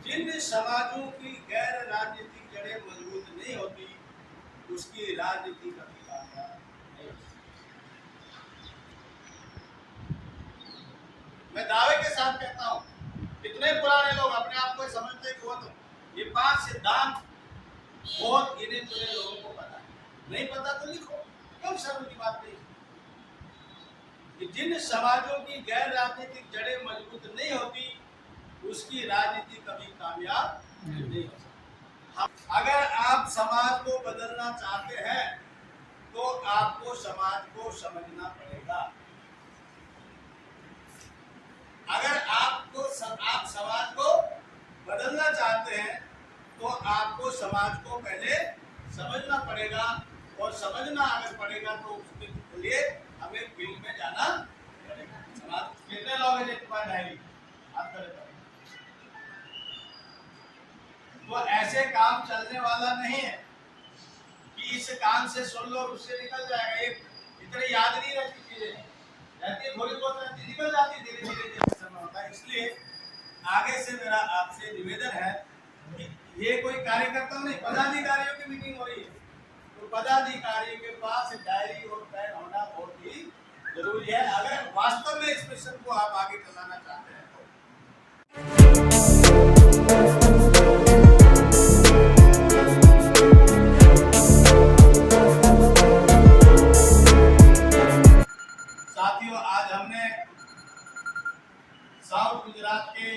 जिन समाजों की गैर राजनीतिक जड़ें मजबूत नहीं होती उसकी राजनीति कभी कामयाब नहीं होती। मैं दावे के साथ कहता हूं, कितने पुराने लोग अपने आप को समझते कि वो तो ये 5 सिद्धांत बहुत गिने चुने लोगों को पता है। नहीं पता तो लिखो, क्यों शर्म की बात नहीं। कि जिन समाजों की गैर राजनीतिक जड़ें मजबूत नहीं होती उसकी राजनीति कभी कामयाब नहीं हो सकती। अगर आप समाज को बदलना चाहते हैं तो आपको समाज को समझना पड़ेगा। अगर आप समाज को बदलना चाहते हैं तो आपको समाज को पहले समझना पड़ेगा, और समझना अगर पड़ेगा तो उसके लिए हमें फील्ड में जाना पड़ेगा। समाज कितने लोग हैं तुम्हारी डायरी आप करें तो ऐसे काम चलने वाला नहीं है कि इस कान से सुन लो उससे निकल जाएगा। ये इतने याद नहीं रहती चीजें, रहती थोड़ी बहुत रहती, निकल जाती धीरे धीरे जैसे समय होता है। इसलिए आगे से मेरा आपसे निवेदन है कि ये कोई कार्यकर्ता नहीं, पदाधिकारियों की मीटिंग हो रही है तो पदाधिकारी के पास डायरी और पेन होना बहुत ही जरूरी है अगर वास्तव में इस मिशन को आप आगे चलाना चाहते हैं तो। साथियों, आज हमने साउथ गुजरात के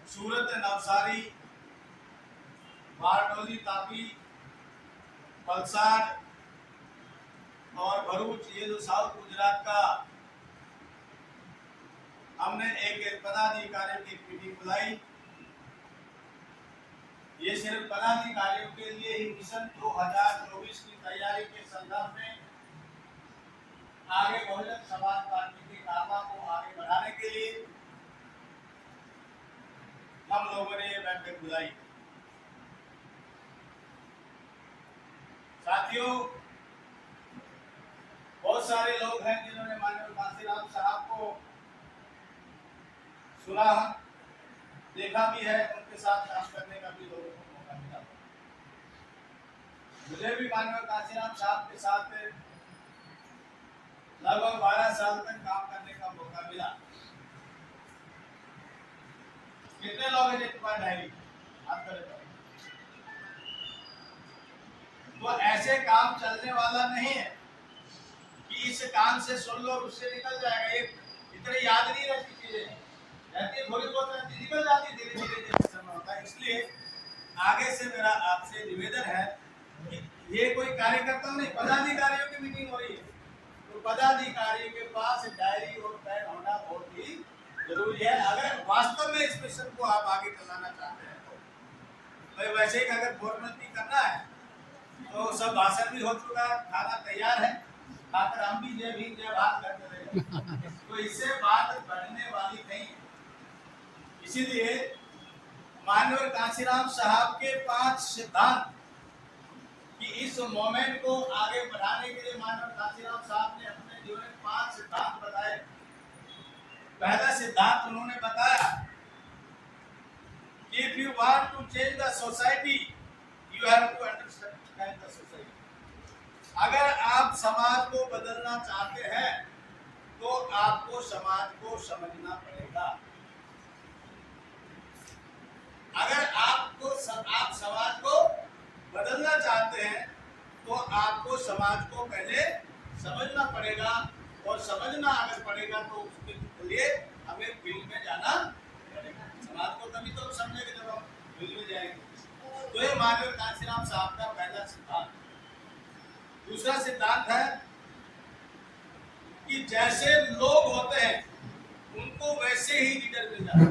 सूरत, नवसारी, बारडोली, तापी, वलसाड और भरूच, ये जो साउथ गुजरात का हमने एक पदाधिकारियों की मीटिंग बुलाई। ये सिर्फ पदाधिकारियों के लिए ही मिशन 2024 की तैयारी के संदर्भ में आगे बहुजन समाज पार्टी की कामना को आगे बढ़ाने के लिए हम लोगों ने ये बैठक बुलाई। साथियों, बहुत सारे लोग हैं जिन्होंने माननीय कांशीराम साहब को सुना, देखा भी है, उनके साथ काम करने का भी लोगों को मौका मिला। मुझे भी माननीय कांशीराम साहब के साथ लगभग 12 साल तक काम करने का मौका मिला। कितने लोग हैं तुम्हारी डायरी आप करें तो ऐसे काम चलने वाला नहीं है कि इस कान से सुन लो उससे निकल जाएगा। ये इतने याद नहीं रहती चीजें, रहती थोड़ी बहुत रहती, निकल जाती धीरे धीरे जैसे समय होता है। इसलिए आगे से मेरा आपसे निवेदन है कि ये कोई कार्यकर्ता नहीं, पदाधिकारियों की मीटिंग हो रही है तो पदाधिकारी के पास डायरी और पेन होना बहुत ही जरूरी है अगर वास्तव में इस मिशन को आप आगे चलाना चाहते हैं तो। वैसे ही अगर फॉर्मेलिटी करना है तो सब भाषण भी हो चुका, खाना तैयार है, खाकर हम भी जय भीम जय भारत करते रहे तो इससे बात बढ़ने वाली नहीं है। इसीलिए माननीय कांशीराम साहब के 5 सिद्धांत कि इस मोमेंट को आगे बढ़ाने के लिए माननीय कांशीराम साहब ने अपने जीवन में 5 सिद्धांत बताए। पहला सिद्धांत उन्होंने बताया कि if you want to change the society you have to understand the society. अगर आप समाज को बदलना चाहते हैं तो आपको समाज को समझना पड़ेगा। अगर आप समाज को बदलना चाहते हैं तो आपको समाज को पहले समझना पड़ेगा, और समझना अगर पड़ेगा तो उसके लिए हमें फील्ड में जाना पड़ेगा। समाज को तभी तो समझेंगे जब हम फील्ड में जाएंगे। तो ये माननीय कांशीराम साहब का पहला सिद्धांत। दूसरा सिद्धांत है कि जैसे लोग होते हैं उनको वैसे ही लीडर मिल जाता है।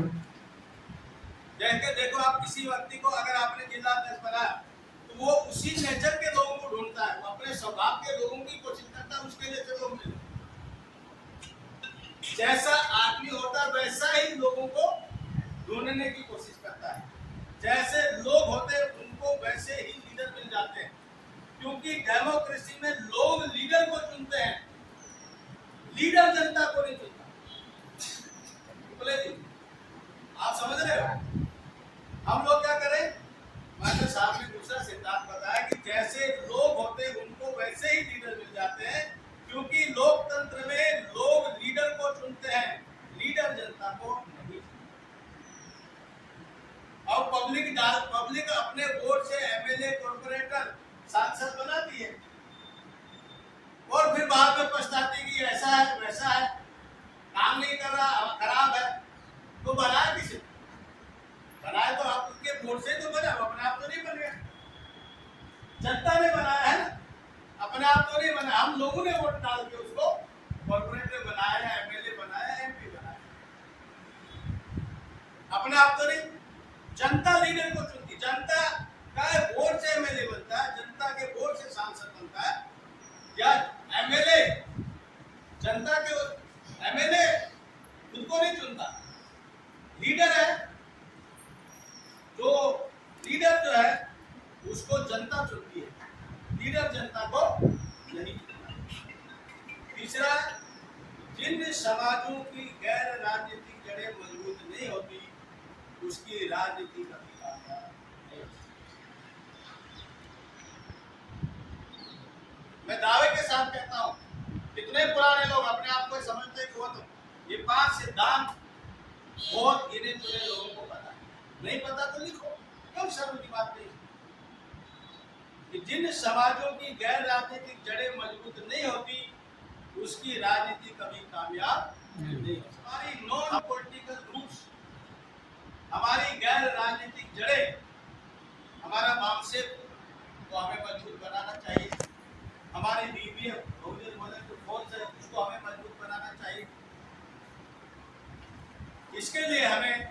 जैसे देखो, आप किसी व्यक्ति को अगर आपने जिला अध्यक्ष बनाया तो वो उसी नेचर के लोगों को ढूंढता है, वो अपने स्वभाव के लोगों की कोशिश करता है उसके जैसे लोग मिले। जैसा आदमी होता है वैसा ही लोगों को ढूंढने की कोशिश करता है। जैसे लोग होते हैं उनको वैसे ही लीडर मिल जाते हैं, क्योंकि डेमोक्रेसी में लोग लीडर को चुनते हैं, लीडर जनता को नहीं चुनता। बोले जी, आप समझ रहे हो? और पब्लिक अपने वोट से एमएलए, कॉर्पोरेटर, सांसद बनाती है और फिर बाद में पछताती कि ऐसा है वैसा है, काम नहीं कर रहा, खराब है। तो बनाया किसे? बनाया तो आप उसके वोट से तो बना, अपने आप तो नहीं बन गया, जनता ने बनाया है ना, अपने आप तो नहीं बना। हम लोगों ने वोट डाल के उसको कॉर्पोरेटर बनाया, एमएलए बनाया, एमपी बनाया, अपने आप तो नहीं। जनता लीडर को चुनती, जनता का वोट से एमएलए बनता है, जनता के वोट से सांसद बनता है, या एमएलए जनता के एमएलए खुद को नहीं चुनता, लीडर है जो लीडर जो है उसको जनता चुनती है, लीडर जनता को नहीं चुनता। तीसरा, जिन समाजों की गैर राजनीतिक जड़ें मजबूत नहीं होती उसकी राजनीति कभी कामयाब नहीं होती। मैं दावे के साथ कहता हूं, कितने पुराने लोग अपने आप को समझते हैं बहुत, ये 5 सिद्धांत बहुत गिने चुने लोगों को पता है, नहीं पता तो लिखो, क्यों शर्म की बात नहीं। कि जिन समाजों की गैर राजनीतिक जड़ें मजबूत नहीं होती उसकी राजनीति कभी कामयाब नहीं हो। हमारी नॉन पॉलिटिकल रूट्स, हमारी गैर राजनीतिक जड़ें, हमारा मानसिक को हमें मजबूत बनाना चाहिए, हमारी बीबीएफ बहुजन मदद फोर्स है उसको हमें मजबूत बनाना चाहिए। इसके लिए हमें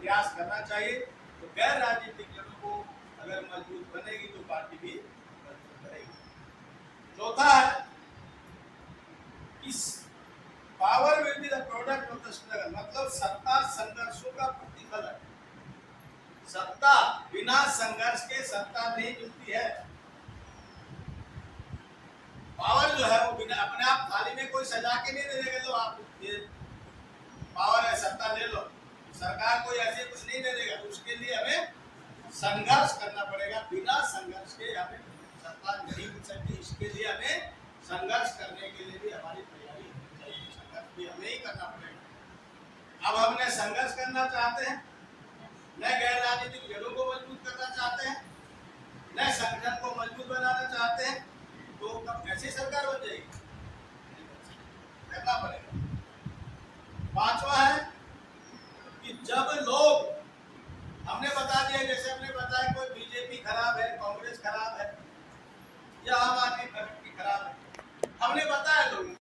प्रयास करना चाहिए। तो गैर राजनीतिक जड़ों को अगर मजबूत बनेगी तो पार्टी भी मजबूत करेगी। चौथा है, इस power will be the product of the struggle, मतलब सत्ता संघर्षों का प्रतिफल है। सत्ता बिना संघर्ष के सत्ता नहीं मिलती है। पावर जो है वो बिना अपने आप थाली में कोई सजा के नहीं दे देगा, तो आप ये पावर है सत्ता ले लो, सरकार कोई ऐसे कुछ नहीं दे देगा। उसके लिए हमें संघर्ष करना पड़ेगा, बिना संघर्ष के हमें सत्ता नहीं मिल सकती। इसके लिए हमें संघर्ष करने के लिए भी हमारी तैयारी होनी चाहिए, संघर्ष भी हमें ही करना पड़ेगा। अब हमने संघर्ष करना चाहते हैं, न गैर राजनीतिक जड़ों को मजबूत करना चाहते हैं, न संगठन को मजबूत बनाना चाहते हैं, तो कब कैसे सरकार बन जाएगी? करना पड़ेगा। पांचवा है कि जब लोग, हमने बता दिया, जैसे हमने बताया कोई बीजेपी खराब है, कांग्रेस खराब है या आम आदमी पार्टी खराब है, हमने बताया लोगों को,